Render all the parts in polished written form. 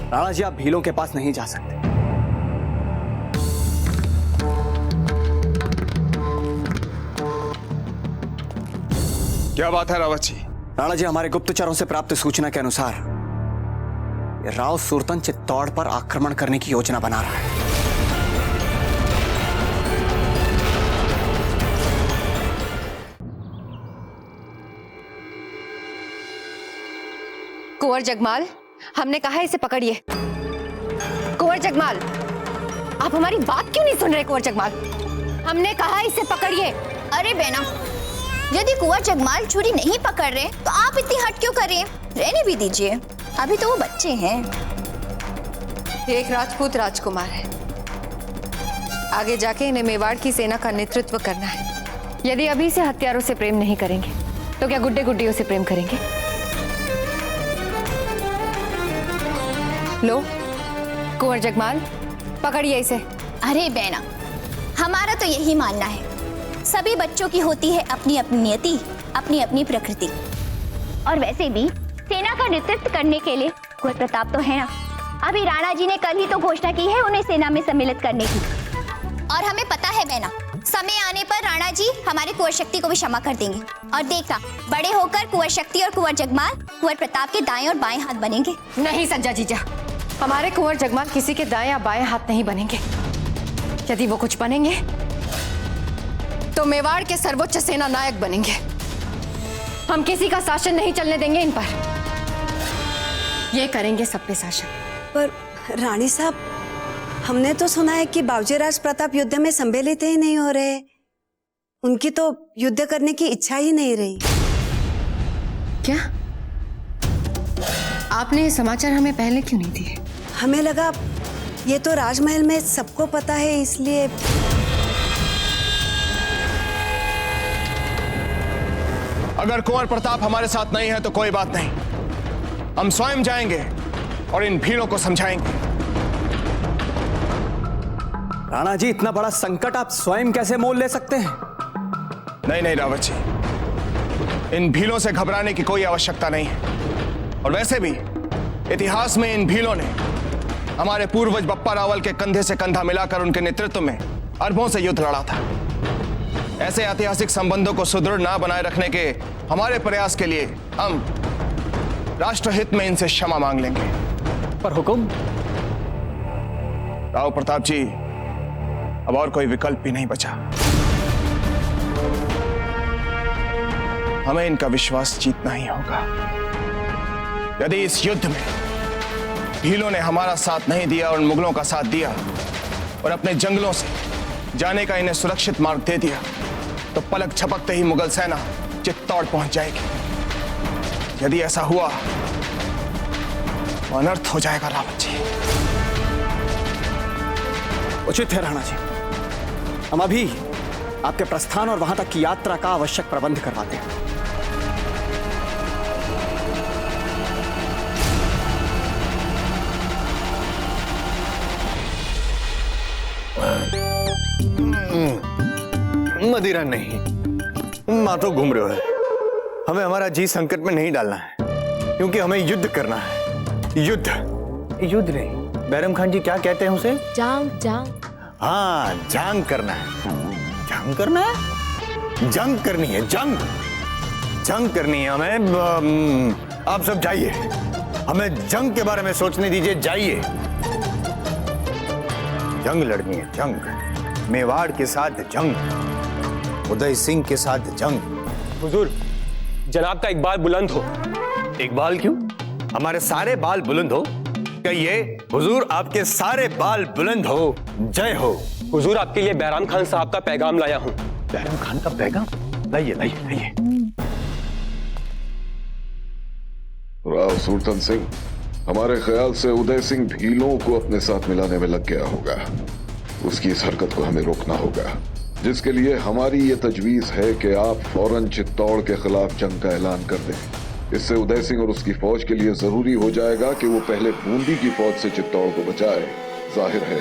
राणा जी, आप भीलों के पास नहीं जा सकते। क्या बात है रावत जी? राणा जी, हमारे गुप्तचरों से प्राप्त सूचना के अनुसार ये राव सुरतन चित्तौड़ पर आक्रमण करने की योजना बना रहा है। कुंवर जगमाल, हमने कहा इसे पकड़िए। कुंवर जगमाल, आप हमारी बात क्यों नहीं सुन रहे? कुंवर जगमाल, हमने कहा इसे पकड़िए। अरे बेना, यदि कुंवर जगमाल छुरी नहीं पकड़ रहे तो आप इतनी हट क्यों कर रही हैं? रहने भी दीजिए, अभी तो वो बच्चे हैं। एक राजपूत राजकुमार है, आगे जाके इन्हें मेवाड़ की सेना का नेतृत्व करना है। यदि अभी से हथियारों से प्रेम नहीं करेंगे तो क्या गुड्डे गुड्डियों से प्रेम करेंगे? लो कुंवर जगमाल, पकड़िए इसे। अरे बेना, हमारा तो यही मानना है, सभी बच्चों की होती है अपनी अपनी नियति, अपनी अपनी प्रकृति। और वैसे भी सेना का नेतृत्व करने के लिए कुंवर प्रताप तो है ना। अभी राणा जी ने कल ही तो घोषणा की है उन्हें सेना में सम्मिलित करने की। और हमें पता है बेना, समय आने पर राणा जी हमारे कुंवर शक्ति को भी क्षमा कर देंगे। और देखना, बड़े होकर कुंवर शक्ति और कुंवर जगमाल कुंवर प्रताप के दाएं और बाएं हाथ बनेंगे। नहीं संजा जीजा, हमारे कुंवर जगमाल किसी के दाएं या बाएं हाथ नहीं बनेंगे। यदि वो कुछ बनेंगे तो मेवाड़ के सर्वोच्च सेना नायक बनेंगे। हम किसी का शासन नहीं चलने देंगे इन पर। ये करेंगे सब पे शासन। पर रानी साहब, हमने तो सुना है कि बावजीराज प्रताप युद्ध में सम्मिलित ही नहीं हो रहे। उनकी तो युद्ध करने की इच्छा ही नहीं रही। क्या आपने ये समाचार हमें पहले क्यों नहीं दिए? हमें लगा ये तो राजमहल में सबको पता है, इसलिए। अगर कुंवर प्रताप हमारे साथ नहीं है तो कोई बात नहीं, हम स्वयं जाएंगे और इन भीड़ों को समझाएंगे। राणा जी, इतना बड़ा संकट आप स्वयं कैसे मोल ले सकते हैं? नहीं नहीं रावत जी, इन भीलों से घबराने की कोई आवश्यकता नहीं है। और वैसे भी इतिहास में इन भीलों ने हमारे पूर्वज बप्पा रावल के कंधे से कंधा मिलाकर उनके नेतृत्व में अरबों से युद्ध लड़ा था। ऐसे ऐतिहासिक संबंधों को सुदृढ़ ना बनाए रखने के हमारे प्रयास के लिए हम राष्ट्रहित में इनसे क्षमा मांग लेंगे। पर हुकुम। राव प्रताप जी, अब और कोई विकल्प भी नहीं बचा। हमें इनका विश्वास जीतना ही होगा। यदि इस युद्ध में भीलों ने हमारा साथ नहीं दिया और मुगलों का साथ दिया और अपने जंगलों से जाने का इन्हें सुरक्षित मार्ग दे दिया, तो पलक झपकते ही मुगल सेना चित्तौड़ पहुंच जाएगी। यदि ऐसा हुआ तो अनर्थ हो जाएगा रावत जी। उचित है राणा जी, हम अभी आपके प्रस्थान और वहां तक की यात्रा का आवश्यक प्रबंध करवाते हैं। मदिरा नहीं, मातो घूम रहे हो। हमें हमारा जी संकट में नहीं डालना है, क्योंकि हमें युद्ध करना है। युद्ध युद्ध नहीं, बैरम खान जी क्या कहते हैं उसे? जांग। जांग। हाँ, जंग करना है। जंग करना है, जंग करनी है। जंग करनी है हमें। आप सब जाइए, हमें जंग के बारे में सोचने दीजिए। जाइए, जंग लड़नी है। जंग मेवाड़ के साथ जंग, उदय सिंह के साथ जंग। हुजूर, जनाब का इकबाल बुलंद हो। इकबाल क्यों? हमारे सारे बाल बुलंद हो। कहिए हुजूर, आपके सारे बाल बुलंद हो। जय हो। हुजूर, आपके लिए बैराम खान साहब का पैगाम लाया हूं। बैराम खान का पैगाम? लाइए लाइए लाइए। राव सुरतन सिंह, हमारे ख्याल से उदय सिंह भीलों को अपने साथ मिलाने में लग गया होगा। उसकी इस हरकत को हमें रोकना होगा, जिसके लिए हमारी ये तजवीज है कि आप फौरन चित्तौड़ के खिलाफ जंग का ऐलान कर दें। इससे उदय सिंह और उसकी फौज के लिए जरूरी हो जाएगा कि वो पहले बूंदी की फौज से चित्तौड़ को बचाए। जाहिर है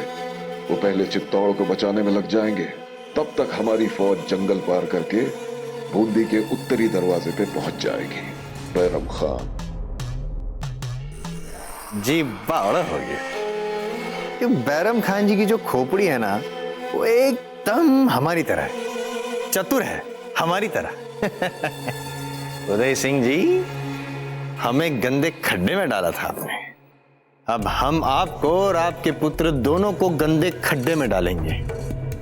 वो पहले चित्तौड़ को बचाने में लग जाएंगे, तब तक हमारी फौज जंगल पार करके बूंदी के उत्तरी दरवाजे पे पहुंच जाएगी। बैरम खान। जी बावड़ा हो गया। कि बैरम खान जी की जो खोपड़ी है ना, वो एकदम हमारी तरह है, चतुर है हमारी तरह। उदय सिंह जी, हमें गंदे खड्डे में डाला था आपने, अब हम आपको और आपके पुत्र दोनों को गंदे खड्डे में डालेंगे।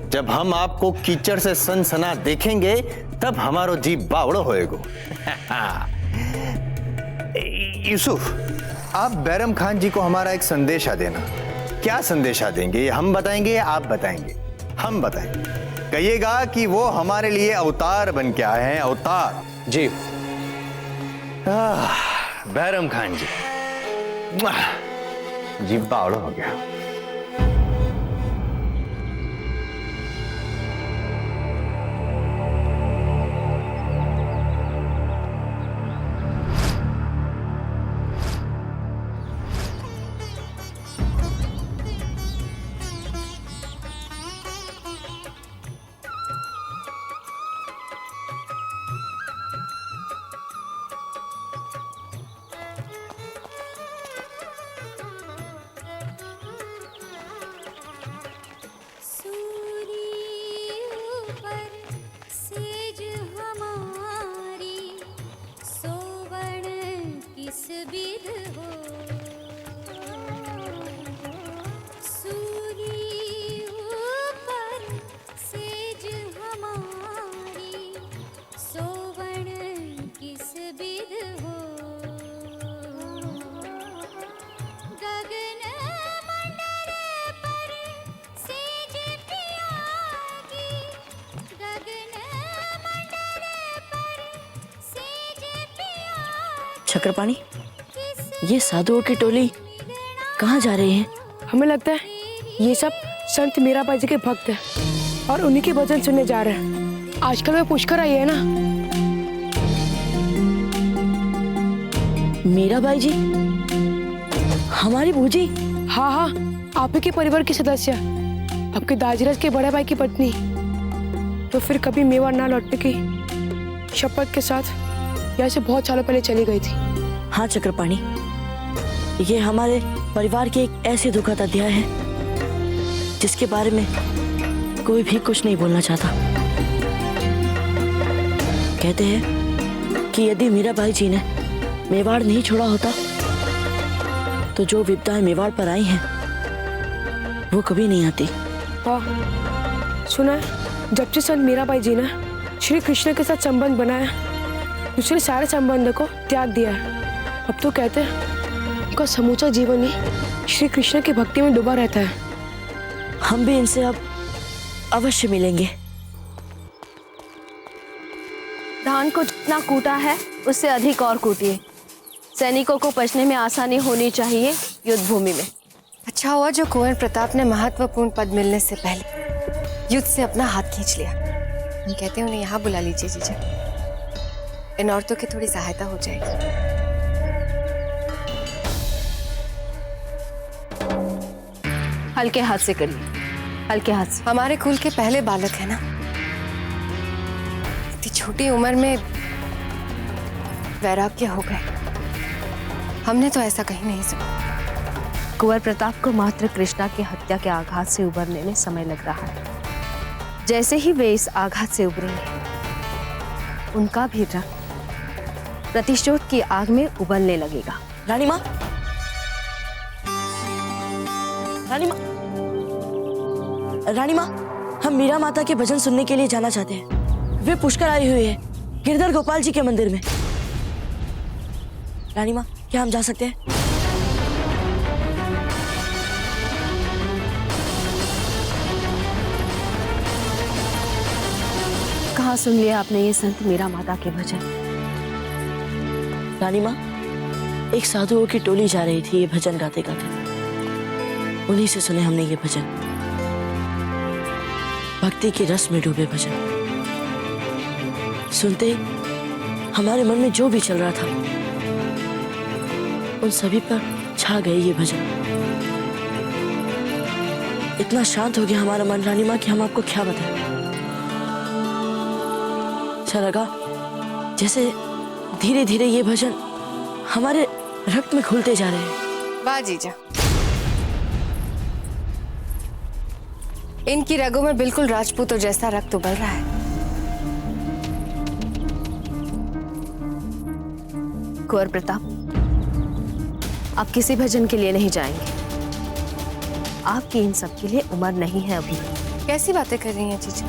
जब हम आपको कीचड़ से सनसना देखेंगे तब हमारो जी बावड़ो होएगो। यूसुफ, आप बैरम खान जी को हमारा एक संदेशा देना। क्या संदेशा देंगे, हम बताएंगे या आप बताएंगे? हम बताएंगे। कहिएगा कि वो हमारे लिए अवतार बन के आए हैं, अवतार। जी। बैरम खान जी, जी बावड़ा हो गया। चक्रपाणी, ये साधुओं की टोली कहाँ जा रही है? हमें लगता है ये सब संत मीराबाई जी के भक्त हैं और उन्हीं के भजन सुनने जा रहे हैं। आजकल वे पुष्कर आई है ना। मीराबाई जी हमारी बूजी? हाँ हाँ, आप ही के परिवार की सदस्य, आपके दाजीराज के बड़े भाई की पत्नी। तो फिर कभी मेवाड़ ना लौटने की शपथ के साथ यहाँ से बहुत सालों पहले चली गई थी। हाँ चक्रपाणी, ये हमारे परिवार की एक ऐसी दुखद अध्याय है जिसके बारे में कोई भी कुछ नहीं बोलना चाहता। कहते हैं कि यदि मीराबाई जी ने मेवाड़ नहीं छोड़ा होता तो जो विपदाएं मेवाड़ पर आई हैं वो कभी नहीं आती। हाँ, सुना है जब से संत मीराबाई जी ने श्री कृष्ण के साथ संबंध बनाया, दूसरे सारे संबंध को त्याग दिया है। अब तो कहते हैं उनका समूचा जीवन ही श्री कृष्ण की भक्ति में डूबा रहता है। हम भी इनसे अब अवश्य मिलेंगे। धान को जितना कूटा है उससे अधिक और कूटिए। सैनिकों को पचने में आसानी होनी चाहिए युद्ध भूमि में। अच्छा हुआ जो कुंवर प्रताप ने महत्वपूर्ण पद मिलने से पहले युद्ध से अपना हाथ खींच लिया। हम कहते हैं उन्हें यहाँ बुला लीजिए जीजा, इन औरतों की थोड़ी सहायता हो जाएगी। हल्के हाथ से करिए, हल्के हाथ से। हमारे कुल के पहले बालक है ना, इतनी छोटी उम्र में वैराग्य हो गए। हमने तो ऐसा कहीं नहीं सुना। कुंवर प्रताप को मात्र कृष्णा की हत्या के आघात से उबरने में समय लग रहा है। जैसे ही वे इस आघात से उबरेंगे, उनका भी रक्त प्रतिशोध की आग में उबलने लगेगा। रानी माँ, रानी माँ, रानी माँ, हम मीरा माता के भजन सुनने के लिए जाना चाहते हैं। वे पुष्कर आई हुई है गिरधर गोपाल जी के मंदिर में। रानी माँ, क्या हम जा सकते हैं? कहाँ सुन लिया आपने ये संत मीरा माता के भजन? रानी माँ, एक साधुओं की टोली जा रही थी ये भजन गाते गाते, उन्हीं से सुने हमने ये भजन। भक्ति के रस में डूबे भजन सुनते हमारे मन में जो भी चल रहा था उन सभी पर छा गए ये भजन। इतना शांत हो गया हमारा मन रानी माँ कि हम आपको क्या बताएं। अच्छा लगा जैसे धीरे धीरे ये भजन हमारे रक्त में घुलते जा रहे हैं। वाह जीजा, इनकी रगों में बिल्कुल राजपूतों जैसा रक्त उबल रहा है। कुंवर प्रताप, आप किसी भजन के लिए नहीं जाएंगे। आपकी इन सब के लिए उम्र नहीं है अभी। कैसी बातें कर रही हैं जीजा?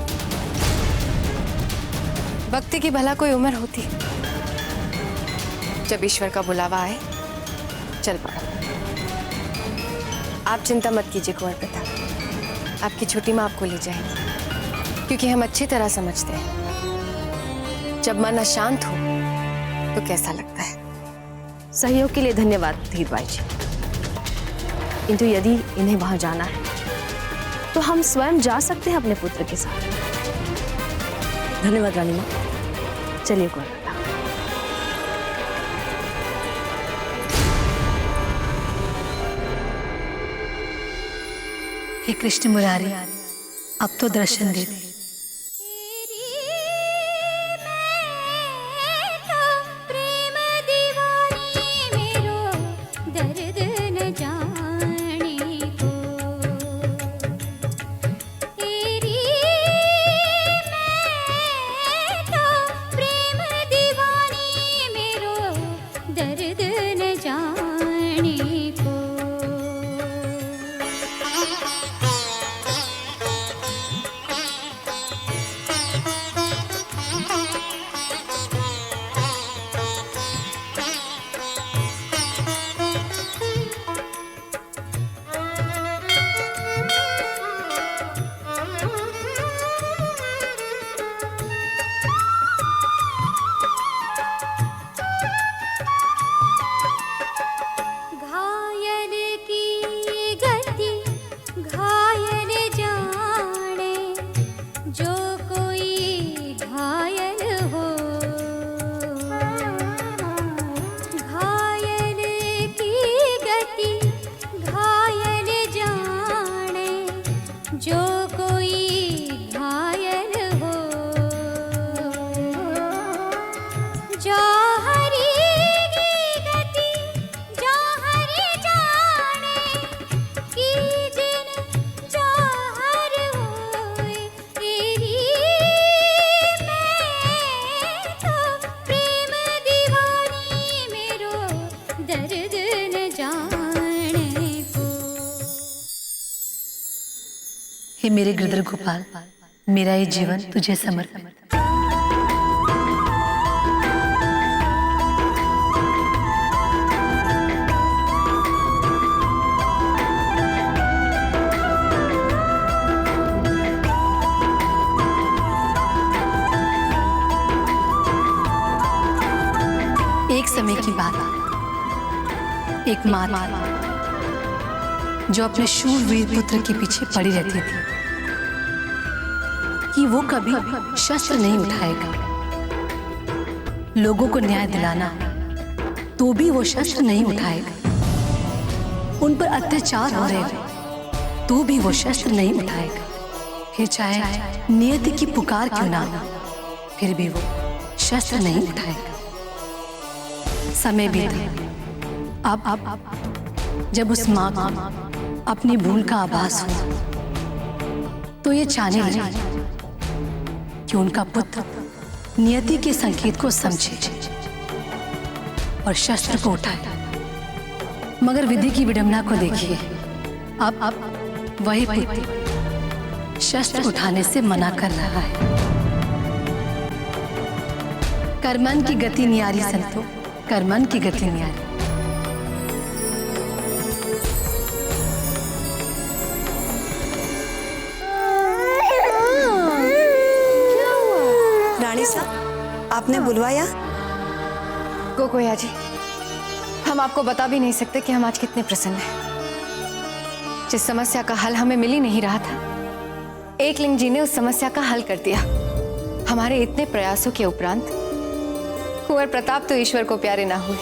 भक्ति की भला कोई उम्र होती? जब ईश्वर का बुलावा आए चल पड़ो। आप चिंता मत कीजिए कुंवर प्रताप, आपकी छोटी माँ आपको ले जाएगी, क्योंकि हम अच्छी तरह समझते हैं जब मन अशांत हो तो कैसा लगता है। सहयोग के लिए धन्यवाद धीर भाई जी, किंतु यदि इन्हें वहां जाना है तो हम स्वयं जा सकते हैं अपने पुत्र के साथ। धन्यवाद रानी माँ। चलिए कुंवर प्रताप। हे कृष्ण मुरारी, अब तो दर्शन दे दे। हे मेरे गिरधर गोपाल, मेरा ये जीवन तुझे समर्पित। एक समय की बात, एक माँ जो अपने शूरवीर पुत्र के पीछे पड़ी रहती थी कि वो कभी शस्त्र नहीं उठाएगा। लोगों को न्याय दिलाना तो भी वो शस्त्र नहीं उठाएगा। उन पर अत्याचार हो रहे तो भी वो शस्त्र नहीं उठाएगा। फिर चाहे नियति की पुकार क्यों ना हो, फिर भी वो शस्त्र नहीं उठाएगा। समय बीता। अब जब उस माँ को अपनी भूल का आभास हुआ तो ये चाहने लगी कि उनका पुत्र नियति के संकेत को समझे और शस्त्र को उठाए। मगर विधि की विडंबना को देखिए, अब वही पुत्र शस्त्र उठाने से मना कर रहा है। कर्मन की गति न्यारी संतो, कर्मन की गति न्यारी। आपने बुलवाया? गोकोया जी, हम आपको बता भी नहीं सकते कि हम आज कितने प्रसन्न हैं। जिस समस्या का हल हमें मिल ही नहीं रहा था, एकलिंग जी ने उस समस्या का हल कर दिया। हमारे इतने प्रयासों के उपरांत कुंवर प्रताप तो ईश्वर को प्यारे ना हुए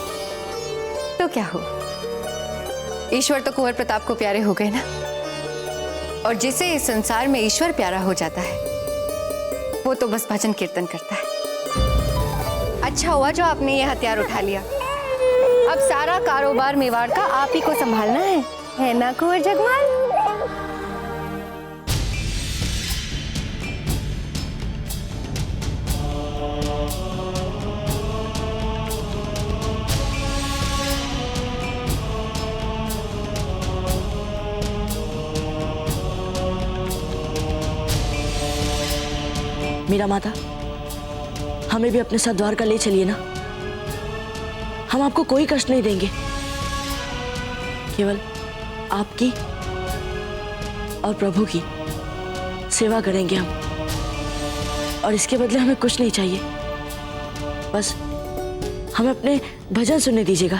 तो क्या हो, ईश्वर तो कुंवर प्रताप को प्यारे हो गए ना। और जिसे इस संसार में ईश्वर प्यारा हो जाता है वो तो बस भजन कीर्तन करता है। अच्छा हुआ जो आपने ये हथियार उठा लिया। अब सारा कारोबार मेवाड़ का आप ही को संभालना है ना कुंवर जगमाल? मीरा माता, हमें भी अपने साथ द्वारका ले चलिए ना। हम आपको कोई कष्ट नहीं देंगे, केवल आपकी और प्रभु की सेवा करेंगे हम, और इसके बदले हमें कुछ नहीं चाहिए। बस हमें अपने भजन सुनने दीजिएगा।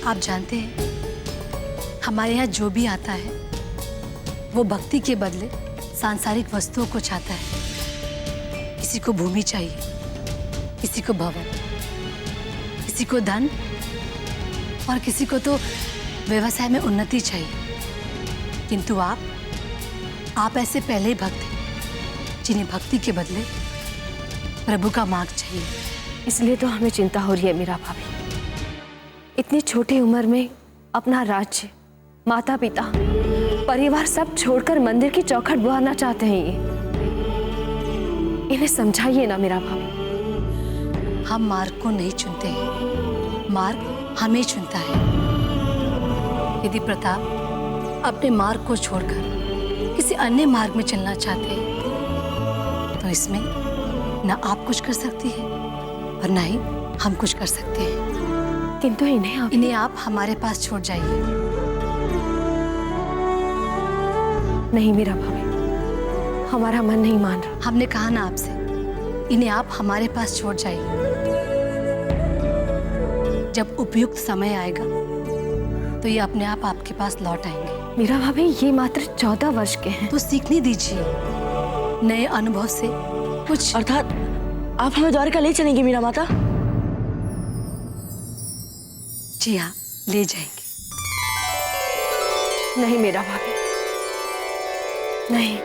आप जानते हैं, हमारे यहाँ जो भी आता है वो भक्ति के बदले सांसारिक वस्तुओं को चाहता है। किसी को भूमि चाहिए, किसी को भवन, किसी को धन, और किसी को तो व्यवसाय में उन्नति चाहिए। किंतु आप ऐसे पहले ही भक्त हैं जिन्हें भक्ति के बदले प्रभु का मार्ग चाहिए। इसलिए तो हमें चिंता हो रही है मीरा भाभी। इतनी छोटी उम्र में अपना राज्य, माता पिता, परिवार सब छोड़कर मंदिर की चौखट बुहाना चाहते हैं। ये इन्हें समझाइए ना मीरा भाभी। हम मार्ग को नहीं चुनते हैं, मार्ग हमें चुनता है। यदि प्रताप अपने मार्ग को छोड़कर किसी अन्य मार्ग में चलना चाहते हैं तो इसमें न आप कुछ कर सकती है और न ही हम कुछ कर सकते हैं। किंतु इन्हें आप हमारे पास छोड़ जाइए। नहीं मीरा भाभी, हमारा मन नहीं मान रहा। हमने कहा ना आपसे, इन्हें आप हमारे पास छोड़ जाइए। जब उपयुक्त समय आएगा तो ये अपने आप आपके पास लौट आएंगे। मीरा भाभी, ये मात्र 14 वर्ष के हैं। तो सीखने दीजिए, नए अनुभव से कुछ। अर्थात आप हमें द्वारका ले चलेंगे मीरा माता? जी हाँ, ले जाएंगे। नहीं मीरा भाभी, नहीं।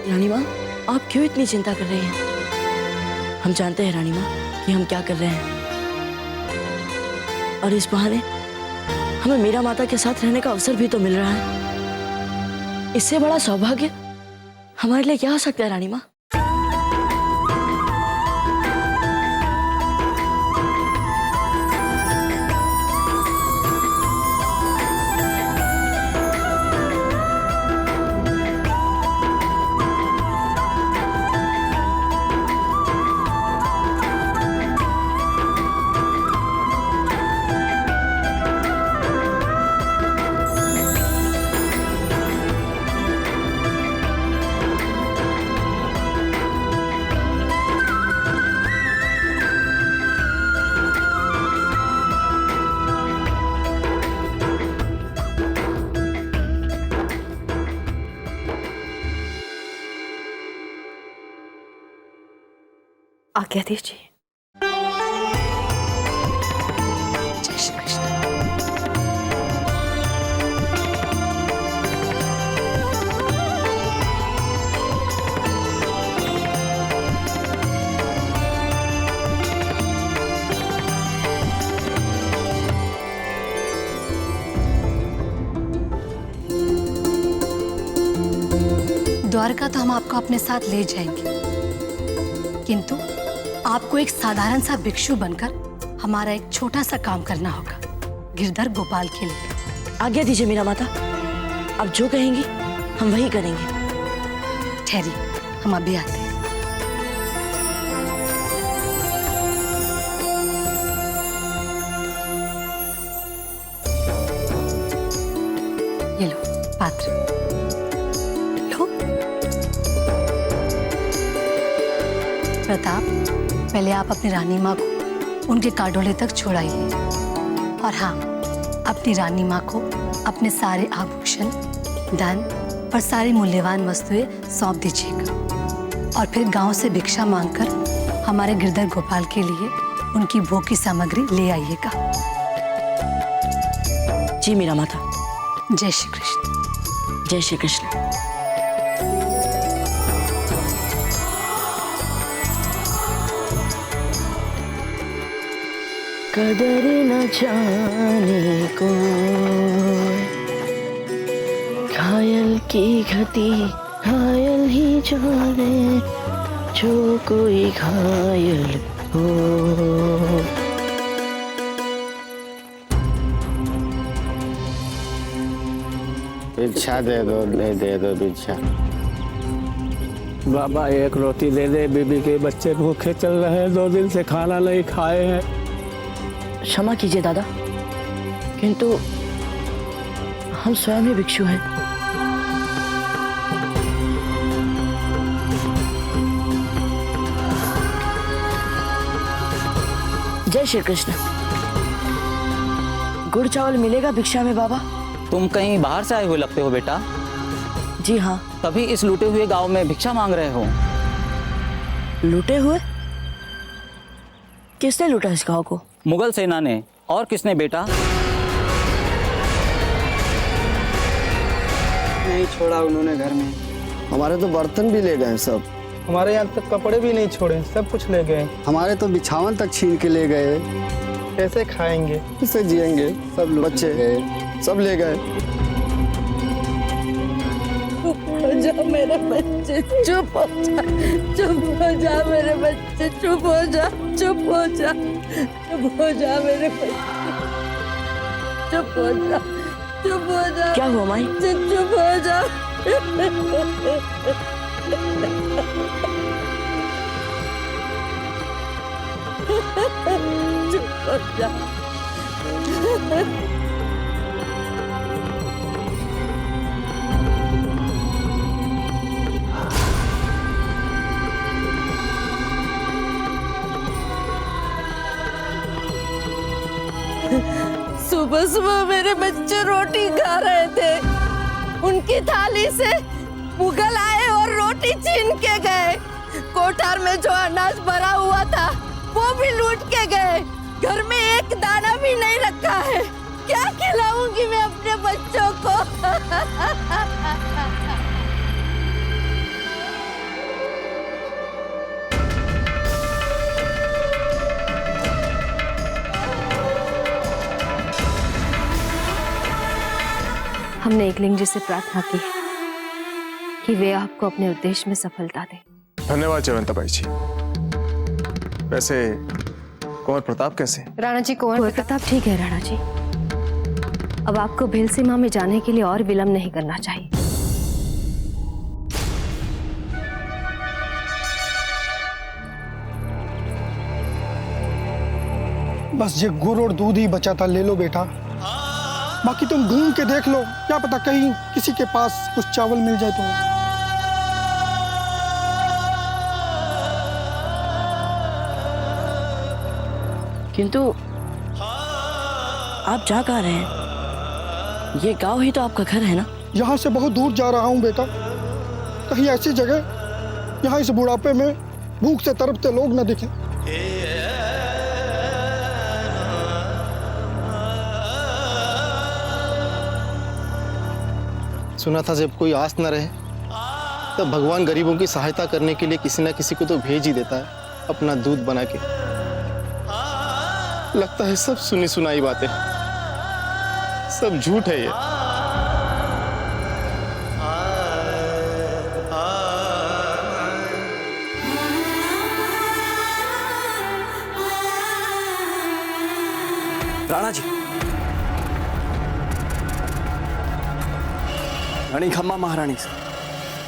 रानी माँ, आप क्यों इतनी चिंता कर रही हैं? हम जानते हैं रानी माँ कि हम क्या कर रहे हैं, और इस बहाने हमें मीरा माता के साथ रहने का अवसर भी तो मिल रहा है। इससे बड़ा सौभाग्य हमारे लिए क्या हो सकता है रानी माँ? आज्ञा दीजिए। जय श्री कृष्ण। द्वारका तो हम आपको अपने साथ ले जाएंगे, किंतु आपको एक साधारण सा भिक्षु बनकर हमारा एक छोटा सा काम करना होगा, गिरधर गोपाल के लिए। आज्ञा दीजिए मीरा माता, आप जो कहेंगी हम वही करेंगे। ठहरिए, हम अभी आते हैं। ये लो पात्र, लो। प्रताप, पहले आप अपनी रानी माँ को उनके काडोले तक छोड़ाइए, और हाँ, अपनी रानी माँ को अपने सारे आभूषण, धन और सारी मूल्यवान वस्तुएं सौंप दीजिएगा, और फिर गांव से भिक्षा मांगकर हमारे गिरधर गोपाल के लिए उनकी भोग की सामग्री ले आइएगा। जी मीरा माता। जय श्री कृष्ण। जय श्री कृष्ण। कदर न जाने को, घायल की घटी घायल ही जाने, जो कोई घायल हो। भिक्षा दे दो भिक्षा। बाबा एक रोटी दे दे, बीबी के बच्चे भूखे चल रहे हैं, 2 दिन से खाना नहीं खाए हैं। क्षमा कीजिए दादा, किंतु हम स्वयं ही भिक्षु हैं। जय श्री कृष्ण। गुड़ चावल मिलेगा भिक्षा में बाबा? तुम कहीं बाहर से आए हुए लगते हो बेटा। जी हाँ। तभी इस लूटे हुए गांव में भिक्षा मांग रहे हो। लूटे हुए? किसने लूटा इस गांव को? मुगल सेना ने। और किसने बेटा? नहीं छोड़ा उन्होंने घर में। हमारे तो बर्तन भी ले गए सब। हमारे यहाँ तक कपड़े भी नहीं छोड़े, सब कुछ ले गए। हमारे तो बिछावन तक छीन के ले गए। कैसे खाएंगे, किससे जिएंगे? सब बच्चे सब ले गए। चुप हो जा मेरे बच्चे, चुप हो जा, चुप हो जा मेरे बच्चे, चुप हो जा, चुप हो जा, चुप हो जा मेरे बच्चे, चुप हो जा, चुप हो जा। क्या हुआ माई? चुप हो जा। चुप हो जा। सुबह सुबह मेरे बच्चे रोटी खा रहे थे, उनकी थाली से मुगल आए और रोटी छीन के गए। कोठार में जो अनाज भरा हुआ था वो भी लूट के गए। घर में एक दाना भी नहीं रखा है। क्या खिलाऊंगी मैं अपने बच्चों को? हमने एकलिंग जी से प्रार्थना की कि वे आपको अपने उद्देश्य में सफलता दें। धन्यवाद जयवंताबाई जी। वैसे कुंवर प्रताप कैसे? राणा जी, कुंवर प्रताप ठीक है राणा जी। अब आपको भेलसीमा में जाने के लिए और विलंब नहीं करना चाहिए। बस ये गुड़ और दूध ही बचा था, ले लो बेटा। बाकी तुम ढूंढ के देख लो, क्या पता कहीं किसी के पास कुछ चावल मिल जाए तुम्हें। किंतु आप जा कहाँ रहे हैं? ये गांव ही तो आपका घर है ना? यहाँ से बहुत दूर जा रहा हूँ बेटा, कहीं ऐसी जगह यहाँ इस बुढ़ापे में भूख से तड़पते लोग न दिखें। सुना था जब कोई आस न रहे तब भगवान गरीबों की सहायता करने के लिए किसी न किसी को तो भेज ही देता है अपना दूध बना के। लगता है सब सुनी सुनाई बातें, सब झूठ है ये। राणा जी, रानी खम्मा महारानी से।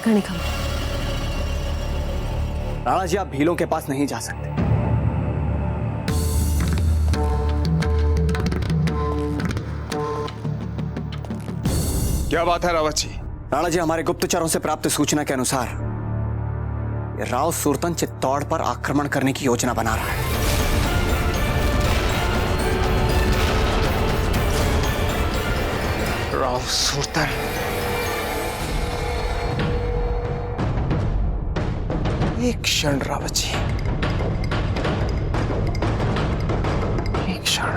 रानी खम्मा। राणा जी, आप भीलों के पास नहीं जा सकते। क्या बात है रावत जी? राणा जी, हमारे गुप्तचरों से प्राप्त सूचना के अनुसार ये राव सुरतन चित्तौड़ पर आक्रमण करने की योजना बना रहा है। राव सुरतन? एक क्षण रावत जी, एक क्षण।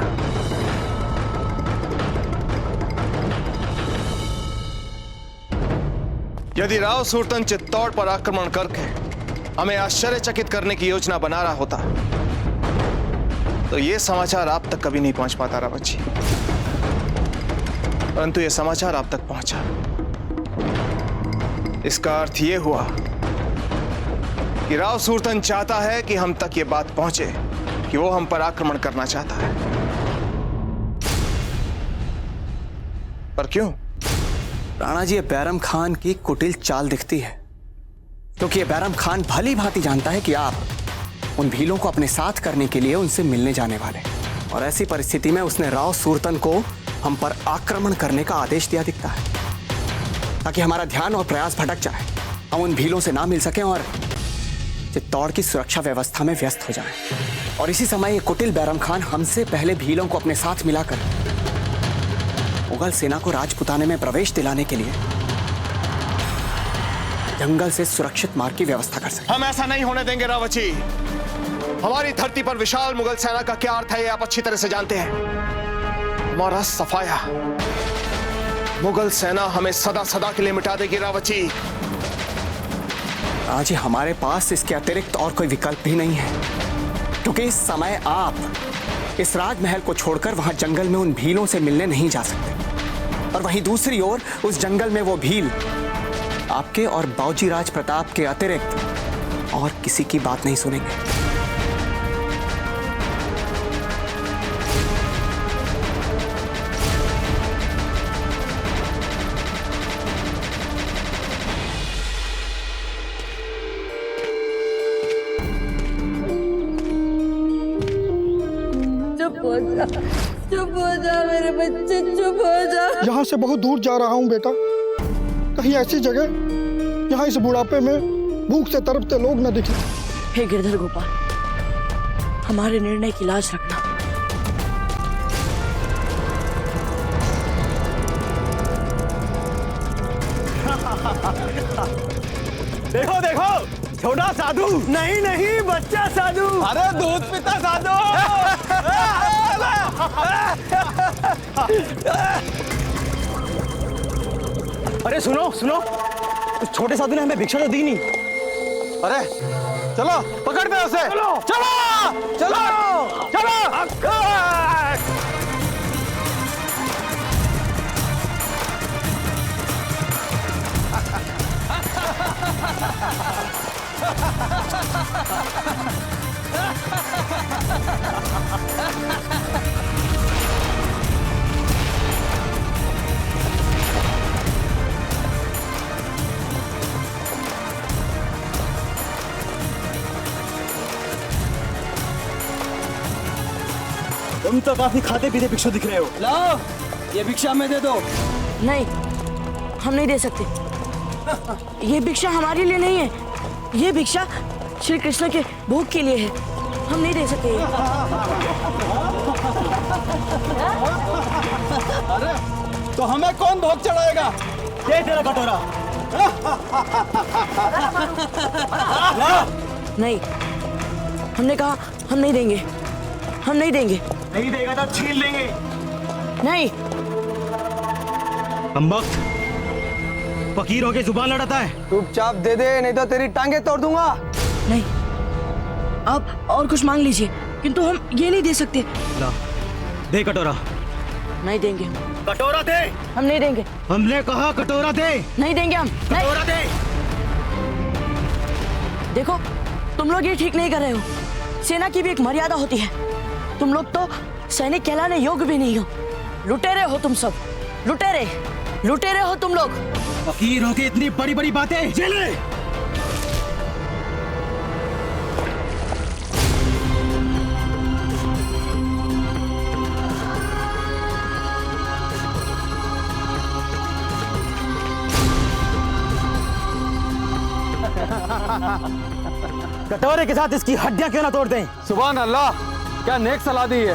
यदि राव सुरतन चित्तौड़ पर आक्रमण करके हमें आश्चर्यचकित करने की योजना बना रहा होता तो ये समाचार आप तक कभी नहीं पहुंच पाता रावत जी, परंतु ये समाचार आप तक पहुंचा। इसका अर्थ ये हुआ कि राव सूरतन चाहता है कि हम तक ये बात पहुंचे कि वो हम पर आक्रमण करना चाहता है। पर क्यों? राणा जी, ये बैरम खान की कुटिल चाल दिखती है, क्योंकि ये बैरम खान भली भांति जानता है कि आप उन भीलों को अपने साथ करने के लिए उनसे मिलने जाने वाले, और ऐसी परिस्थिति में उसने राव सूरतन को हम पर आक्रमण करने का आदेश दिया दिखता है, ताकि हमारा ध्यान और प्रयास भटक जाए, हम उन भीलों से ना मिल सकें और चित्तौड़ की सुरक्षा व्यवस्था में व्यस्त हो जाएं। और इसी समय ये कुटिल बैरम खान हमसे पहले भीलों को अपने साथ मिलाकर मुगल सेना को राजपुताने में प्रवेश दिलाने के लिए जंगल से सुरक्षित मार्ग की व्यवस्था कर सके। हम ऐसा नहीं होने देंगे रावत जी। हमारी धरती पर विशाल मुगल सेना का क्या अर्थ है, ये आप अच्छी तरह से जानते हैं। हमारा सफाया मुगल सेना हमें सदा सदा के लिए मिटा देगी रावत जी। आज हमारे पास इसके अतिरिक्त और कोई विकल्प भी नहीं है, क्योंकि इस समय आप इस राजमहल को छोड़कर वहां जंगल में उन भीलों से मिलने नहीं जा सकते, और वहीं दूसरी ओर उस जंगल में वो भील आपके और बावजी राज प्रताप के अतिरिक्त और किसी की बात नहीं सुनेंगे। चुप हो जा मेरे बच्चे, चुप हो जा। यहाँ से बहुत दूर जा रहा हूँ बेटा, कहीं ऐसी जगह जहाँ इस बुढ़ापे में भूख से तड़पते लोग न दिखे। हे गिरधर गोपाल, हमारे निर्णय की लाज रखना। देखो देखो, छोटा साधु नहीं नहीं, बच्चा साधु। अरे दूध पिता साधु। अरे सुनो सुनो, उस छोटे साधु ने हमें भिक्षा तो दी नहीं। अरे चलो पकड़ पे उसे। चलो चलो चलो चलो। तुम तो काफी खाते पीते भिक्षु दिख रहे हो। लाओ ये भिक्षा हमें दे दो। नहीं, हम नहीं दे सकते। ये भिक्षा हमारे लिए नहीं है, ये भिक्षा श्री कृष्ण के भोग के लिए है। हम नहीं दे सकते। अरे तो हमें कौन भोग चढ़ाएगा? दे तेरा कटोरा। नहीं, हमने कहा हम नहीं देंगे, हम नहीं देंगे। नहीं देगा तो छीन लेंगे। नहीं। कमबख्त, फकीर होके जुबान लड़ाता है। चुपचाप दे दे, नहीं तो तेरी टांगे तोड़ दूंगा। नहीं, आप और कुछ मांग लीजिए, किंतु हम ये नहीं दे सकते। ला, दे कटोरा। नहीं देंगे। कटोरा दे। हम नहीं देंगे। हमने कहा कटोरा दे। नहीं देंगे हम। कटोरा दे। देखो, तुम लोग ये ठीक नहीं कर रहे हो। सेना की भी एक मर्यादा होती है। तुम लोग तो सैनिक कहलाने योग्य भी नहीं हो। लुटेरे हो तुम सब, लुटेरे, लुटेरे हो तुम लोग। फकीर होके इतनी बड़ी बड़ी बातें। चले। कटोरे के साथ इसकी हड्डियां क्यों ना तोड़ दें? सुभान अल्लाह, क्या नेक सलाह दी है।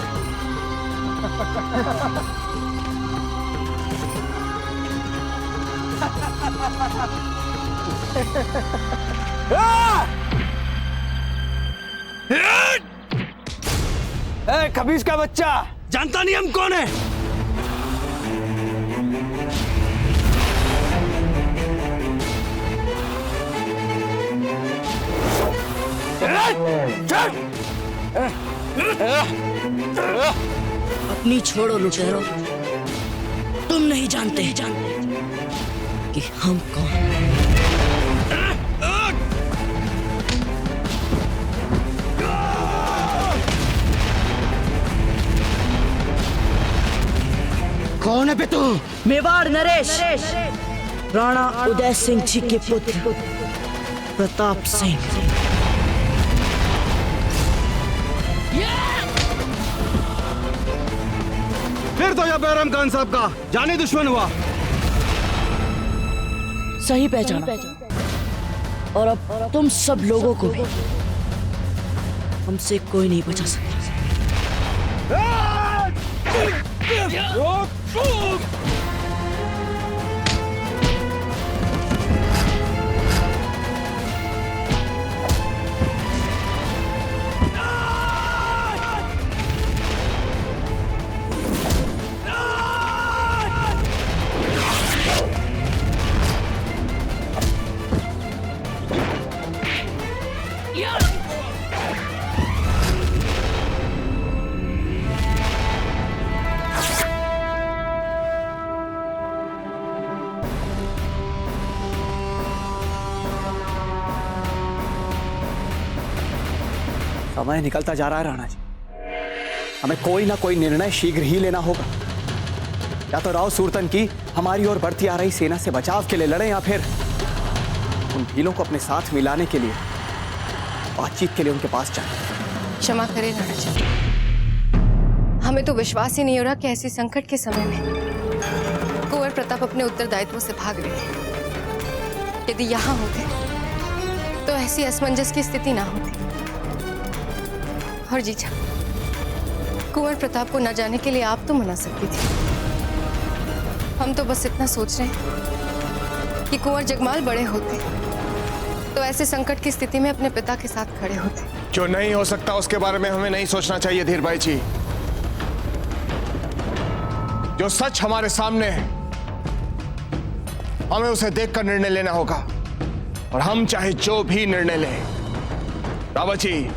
ए, खबीस का बच्चा, जानता नहीं हम कौन है? अपनी छोड़ो लुटेरो, तुम नहीं जानते कि हम कौन। कौन है बे तू? मेवाड़ नरेश, राणा उदय सिंह जी के पुत्र प्रताप सिंह। फिर तो यह बैरम खान साहब का जानी दुश्मन हुआ। सही पहचाना। और अब तुम सब लोगों को भी हमसे कोई नहीं बचा सकता। समय निकलता जा रहा है राणा जी, हमें कोई ना कोई निर्णय शीघ्र ही लेना होगा। या तो राव सूरतन की हमारी ओर बढ़ती आ रही सेना से बचाव के लिए लड़ें, या फिर उन भीलों को अपने साथ मिलाने के लिए बातचीत के लिए उनके पास जाएं। क्षमा करें राणा जी, हमें तो विश्वास ही नहीं हो रहा कि ऐसे संकट के समय में कुंवर प्रताप अपने उत्तरदायित्व से भाग रहे हैं। यदि यहाँ होते तो ऐसी असमंजस की स्थिति ना होती। और जीजा, कुंवर प्रताप को न जाने के लिए आप तो मना सकती थी। हम तो बस इतना सोच रहे हैं कि कुंवर जगमाल बड़े होते तो ऐसे संकट की स्थिति में अपने पिता के साथ खड़े होते। जो नहीं हो सकता उसके बारे में हमें नहीं सोचना चाहिए धीर भाई जी। जो सच हमारे सामने है हमें उसे देखकर निर्णय लेना होगा, और हम चाहे जो भी निर्णय लें, रावत जी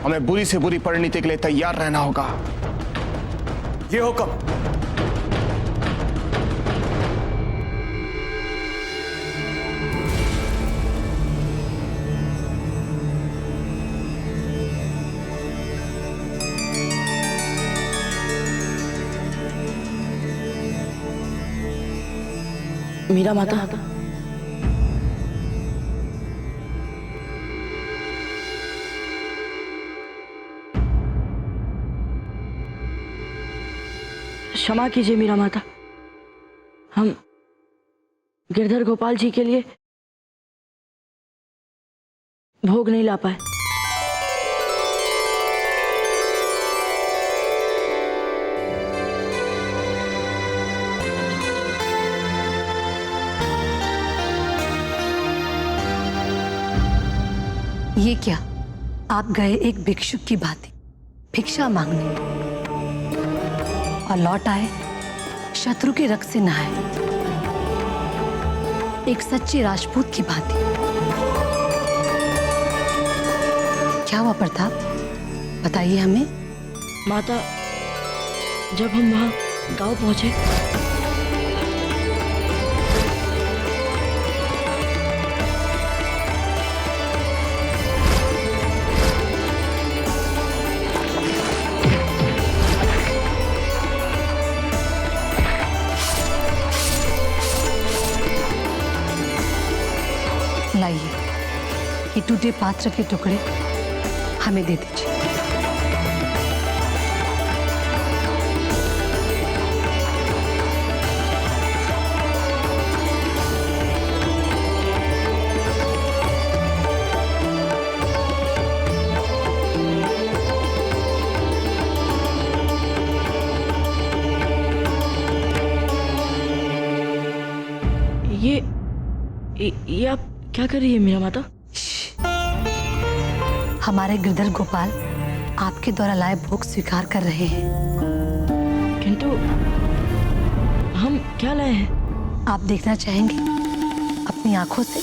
हमें बुरी से बुरी परिणति के लिए तैयार रहना होगा। ये हुक्म। मीरा माता, क्षमा कीजिए मीरा माता, हम गिरधर गोपाल जी के लिए भोग नहीं ला पाए। ये क्या, आप गए एक भिक्षुक की भांति भिक्षा मांगने और लौट आए शत्रु के रक्त से नहाए, एक सच्चे राजपूत की भांति। क्या हुआ प्रताप, बताइए हमें। माता, जब हम वहां गांव पहुंचे लाइए, ये टूटे पात्र के टुकड़े हमें दे दीजिए। ये आप क्या कर रही है मीरा माता? हमारे गिरधर गोपाल आपके द्वारा लाए भोग स्वीकार कर रहे हैं। किंतु हम क्या लाए हैं? आप देखना चाहेंगे अपनी आंखों से?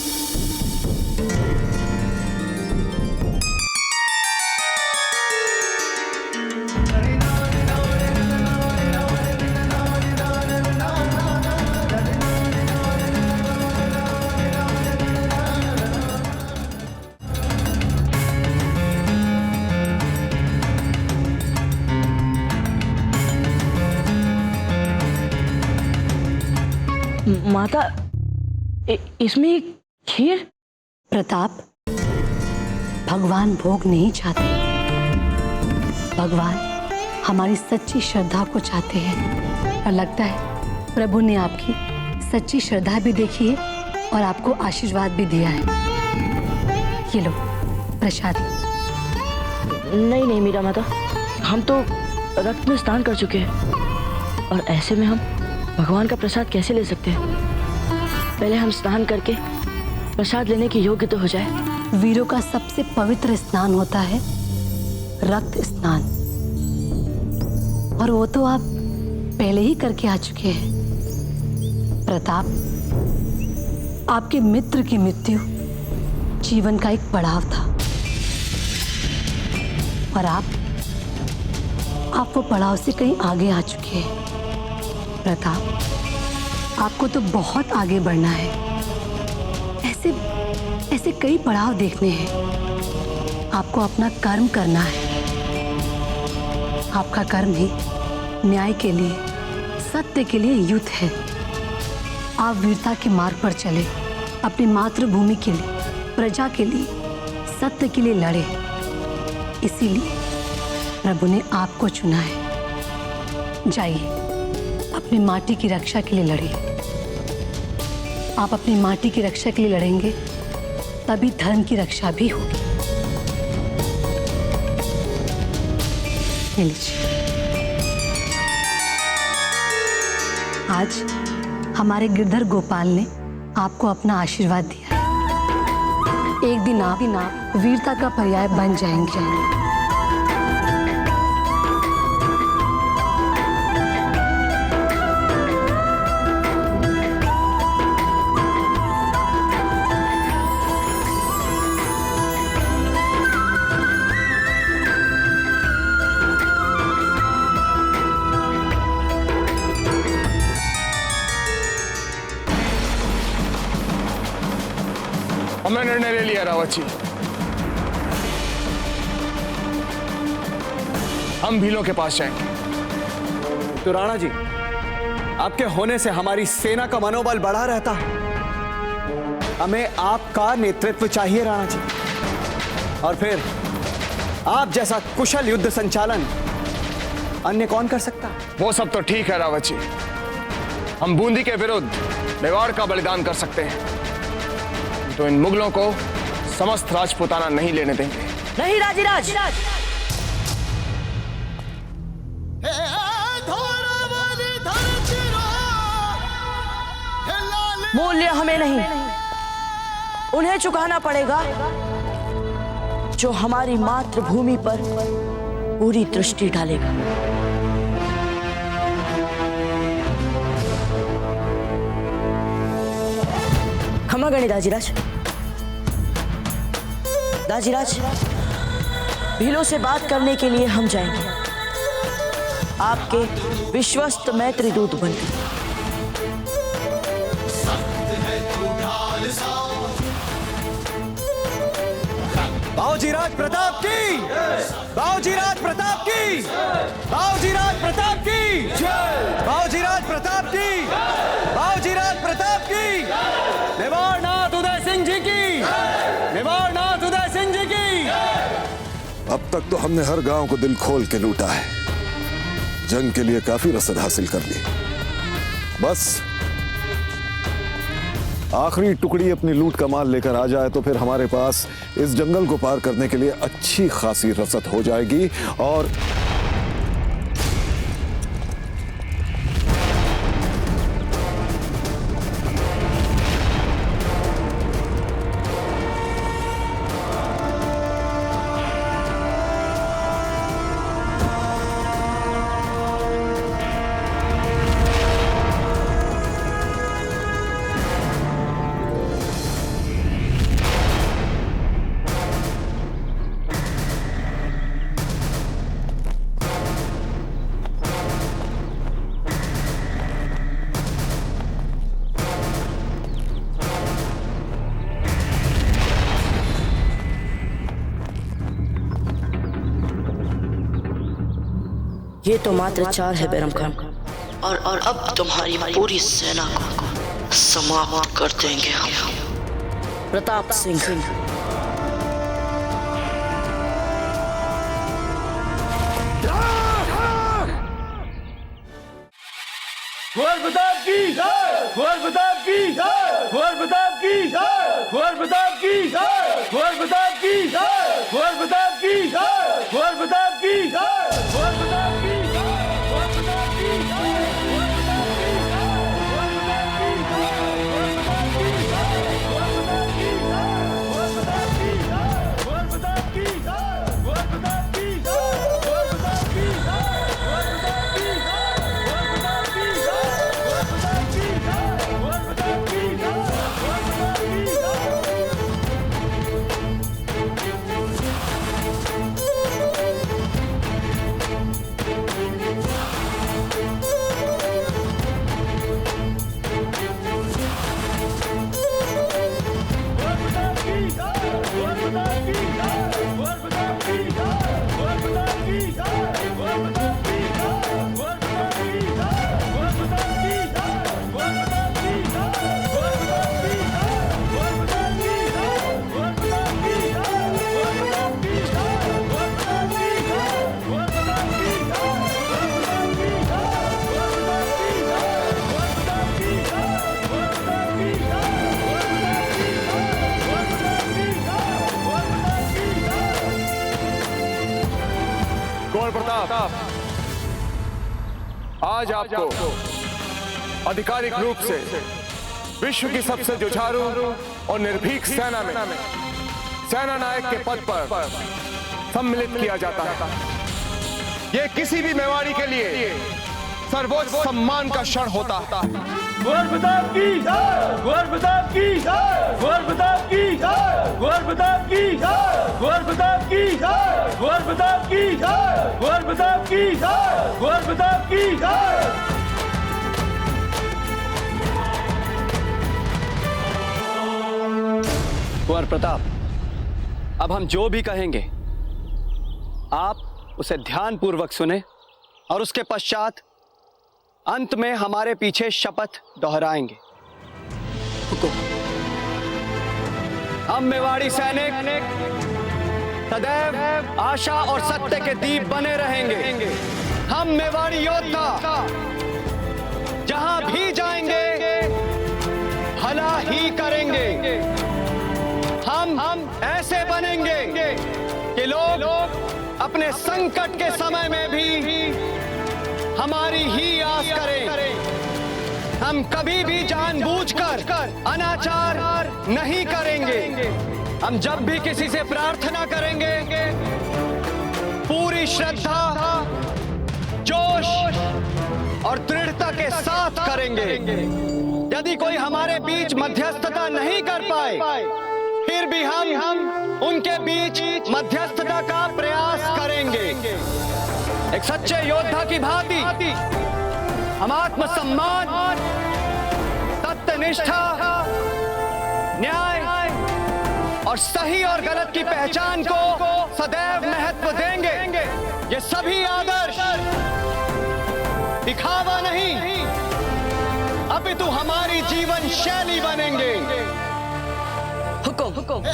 माता इसमें खीर? प्रताप, भगवान भोग नहीं चाहते। भगवान हमारी सच्ची श्रद्धा को चाहते हैं और लगता है प्रभु ने आपकी सच्ची श्रद्धा भी देखी है और आपको आशीर्वाद भी दिया है। ये लो प्रसाद। नहीं नहीं मीरा माता, हम तो रक्त में स्नान कर चुके हैं और ऐसे में हम भगवान का प्रसाद कैसे ले सकते हैं? पहले हम स्नान करके प्रसाद लेने के योग्य तो हो जाए। वीरों का सबसे पवित्र स्नान होता है रक्त स्नान, और वो तो आप पहले ही करके आ चुके हैं। प्रताप, आपके मित्र की मृत्यु जीवन का एक पड़ाव था और आप वो पड़ाव से कहीं आगे आ चुके हैं। प्रताप, आपको तो बहुत आगे बढ़ना है। ऐसे कई पड़ाव देखने हैं। आपको अपना कर्म करना है। आपका कर्म ही न्याय के लिए, सत्य के लिए युद्ध है। आप वीरता के मार्ग पर चले, अपनी मातृभूमि के लिए, प्रजा के लिए, सत्य के लिए लड़े। इसीलिए प्रभु ने आपको चुना है। जाइए, अपनी माटी की रक्षा के लिए लड़िए। आप अपनी माटी की रक्षा के लिए लड़ेंगे तभी धर्म की रक्षा भी होगी। आज हमारे गिरधर गोपाल ने आपको अपना आशीर्वाद दिया है। एक दिन आप वीरता का पर्याय बन जाएंगे। हमने निर्णय ले लिया रावत जी। हम भीलों के पास जाएंगे। तो राणा जी, आपके होने से हमारी सेना का मनोबल बढ़ा रहता है। हमें आपका नेतृत्व चाहिए राणा जी। और फिर आप जैसा कुशल युद्ध संचालन अन्य कौन कर सकता है? वो सब तो ठीक है रावत जी। हम बूंदी के विरुद्ध मेवाड़ का बलिदान कर सकते हैं, तो इन मुगलों को समस्त राजपूताना नहीं लेने देंगे। नहीं राजीराज, मूल्य हमें नहीं, उन्हें चुकाना पड़ेगा जो हमारी मातृभूमि पर पूरी दृष्टि डालेगा। क्षमा गणी दाजीराज। दाजीराज, भीलों से बात करने के लिए हम जाएंगे, आपके विश्वस्त मैत्री दूत बनकर। बाऊजीराज प्रताप की, बाऊजीराज प्रताप की, बाऊजीराज प्रताप की, बाऊजीराज प्रताप की, बाऊजीराज प्रताप की, मेवाड़नाथ उदय सिंह जी की, मेवाड़नाथ उदय सिंह जी की। अब तक तो हमने हर गांव को दिल खोल के लूटा है। जंग के लिए काफी रसद हासिल कर ली। बस आखिरी टुकड़ी अपनी लूट का माल लेकर आ जाए तो फिर हमारे पास इस जंगल को पार करने के लिए अच्छी खासी रसद हो जाएगी। और ये तो मात्र 4 है बैरम खान, और अब तुम्हारी पूरी सेना को समाप्त कर देंगे हम। प्रताप सिंह। कुंवर प्रताप की जय, कुंवर प्रताप की जय, कुंवर प्रताप की जय, कुंवर प्रताप की जय, कुंवर प्रताप की जय, कुंवर प्रताप की जय, कुंवर प्रताप की जय, कुंवर प्रताप की आज आपको आधिकारिक रूप से विश्व की सबसे जुझारू और निर्भीक सेना में सेना नायक के पद पर सम्मिलित किया जाता है। यह किसी भी मेवाड़ी के लिए सर्वोच्च सम्मान का क्षण होता है। कुंवर प्रताप की जय, कुंवर प्रताप की जय, कुंवर प्रताप की जय, कुंवर प्रताप की जय, कुंवर प्रताप की जय, कुंवर प्रताप की जय, कुंवर प्रताप की जय, कुंवर प्रताप की जय। कुंवर प्रताप, अब हम जो भी कहेंगे आप उसे ध्यान पूर्वक सुने और उसके पश्चात अंत में हमारे पीछे शपथ दोहराएंगे। हम मेवाड़ी सैनिक सदैव आशा और सत्य के दीप बने रहेंगे। हम मेवाड़ी योद्धा जहां भी जाएंगे भला ही करेंगे। हम ऐसे बनेंगे कि लोग अपने संकट के समय में भी हमारी ही आस करें। हम कभी भी जानबूझकर अनाचार नहीं करेंगे। हम जब भी किसी से प्रार्थना करेंगे पूरी श्रद्धा, जोश और दृढ़ता के साथ करेंगे। यदि कोई हमारे बीच मध्यस्थता नहीं कर पाए फिर भी हम उनके बीच मध्यस्थता का प्रयास करेंगे। एक सच्चे योद्धा की भांति हम आत्मसम्मान, सत्यनिष्ठा, न्याय और सही और गलत की पहचान को सदैव महत्व देंगे। ये सभी आदर्श दिखावा नहीं अपितु हमारी जीवन शैली बनेंगे। हुकुम।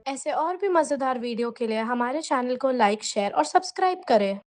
ऐसे और भी मजेदार वीडियो के लिए हमारे चैनल को लाइक, शेयर और सब्सक्राइब करें।